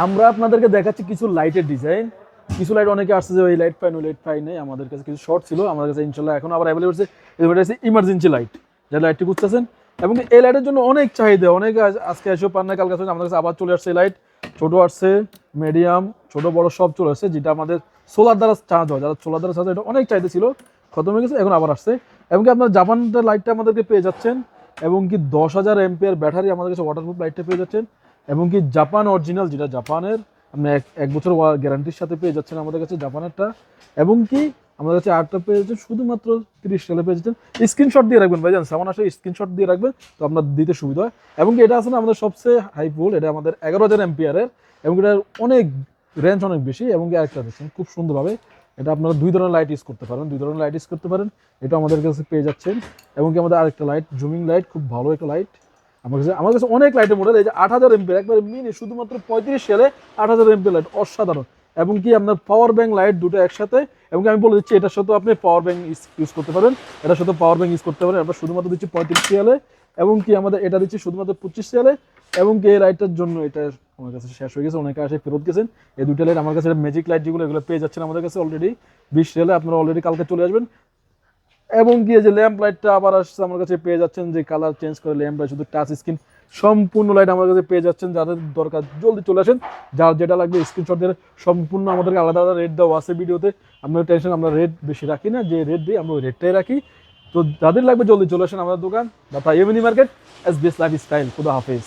আমরা আপনাদেরকে দেখাচ্ছি কিছু লাইটের ডিজাইন। কিছু লাইট অনেকে আসছে যে ওই লাইট পাই ওই লাইট পাই নেই, আমাদের কাছে কিছু শর্ট ছিল, আমাদের কাছে ইনশাল্লাহ এখন আবার অ্যাভেলেবল হচ্ছে। এটা হচ্ছে ইমার্জেন্সি লাইট, যে লাইটটি বুঝতেছেন। এবং এই লাইটের জন্য অনেক চাহিদা, অনেক আজকে এসেও পান না, কালকে আসলে আমাদের কাছে আবার চলে আসছে এই লাইট। ছোট আসছে, মিডিয়াম, ছোট বড় সব চলে আসছে, যেটা আমাদের সোলার দ্বারা চার্জ হয়। যারা সোলার দ্বারা চার্জ হয়, এটা অনেক চাহিদা ছিল, খতম হয়ে গেছে, এখন আবার আসছে। এবং কি আপনার জাপানটার লাইটটা আমাদেরকে পেয়ে যাচ্ছেন, এবং কি 10,000 এমপিআর ব্যাটারি আমাদের কাছে ওয়াটারপ্রুফ লাইটটা পেয়ে যাচ্ছেন। এবং কি জাপান অরিজিনাল, যেটা জাপানের, আপনি এক বছর গ্যারান্টির সাথে পেয়ে যাচ্ছেন আমাদের কাছে জাপানেরটা। এবং কি আমাদের কাছে আরেকটা পেয়ে যাচ্ছেন শুধুমাত্র 30 সালে পেয়ে যাচ্ছেন। স্ক্রিনশট দিয়ে রাখবেন ভাইজান, সামান আসলে স্ক্রিনশট দিয়ে রাখবেন, তো আপনার দিতে সুবিধা হয়। এবং কি এটা আছে না আমাদের সবচেয়ে হাই ভোল্ট, এটা আমাদের 11,000 এমপিআরের, এবং এটার অনেক রেঞ্জ অনেক বেশি। এবং কি আরেকটা দেখছেন খুব সুন্দরভাবে, এটা আপনারা দুই ধরনের লাইট ইউজ করতে পারেন, এটা আমাদের কাছে পেয়ে যাচ্ছেন। এবং কি আমাদের আরেকটা লাইট, জুমিং লাইট, খুব ভালো একটা লাইট আমার কাছে অনেক লাইটের মডেল। এই যে 8,000 এমপিআর একবারে মিনি, শুধুমাত্র 35 সালে 8,000 এমপিআর লাইট, অসাধারণ। এবং কি আপনার পাওয়ার ব্যাংক লাইট দুটো একসাথে। এবং কি আমি বলে দিচ্ছি, এটার সাথে আপনি পাওয়ার ব্যাংক ইউজ করতে পারেন, এটার সাথে পাওয়ার ব্যাংক ইউজ করতে পারেন। আমরা শুধুমাত্র দিচ্ছি 35 সালে, এবং কি আমাদের এটা দিচ্ছি শুধুমাত্র 25 সালে। এবং কি এই লাইটটার জন্য এটা আমার কাছে শেষ হয়ে গেছে, অনেকে আসে ফেরত গেছেন। এই দুইটা লাইট আমার কাছে ম্যাজিক লাইট যেগুলো, এগুলো পেয়ে যাচ্ছেন আমাদের কাছে অলরেডি 20 সালে, আপনারা অলরেডি কালকে চলে আসবেন। এবং কি যে ল্যাম্প লাইটটা আবার আসছে আমার কাছে পেয়ে যাচ্ছেন, যে কালার চেঞ্জ করে ল্যাম্প লাইট, শুধু টাচ স্ক্রিন সম্পূর্ণ লাইট আমার কাছে পেয়ে যাচ্ছেন। যাদের দরকার জলদি চলে আসেন, যার যেটা লাগবে স্ক্রিনশট দিয়ে। সম্পূর্ণ আমাদেরকে আলাদা আলাদা রেট দেওয়া আছে ভিডিওতে, আপনার টেনশন, আমরা রেট বেশি রাখি না, যে রেট দিই আমরা ওই রেটটাই রাখি। তো যাদের লাগবে জলদি চলে আসেন আমাদের দোকান, দা ইউমিনি মার্কেট, এসবিএস লাইফস্টাইল। খুদা হাফেজ।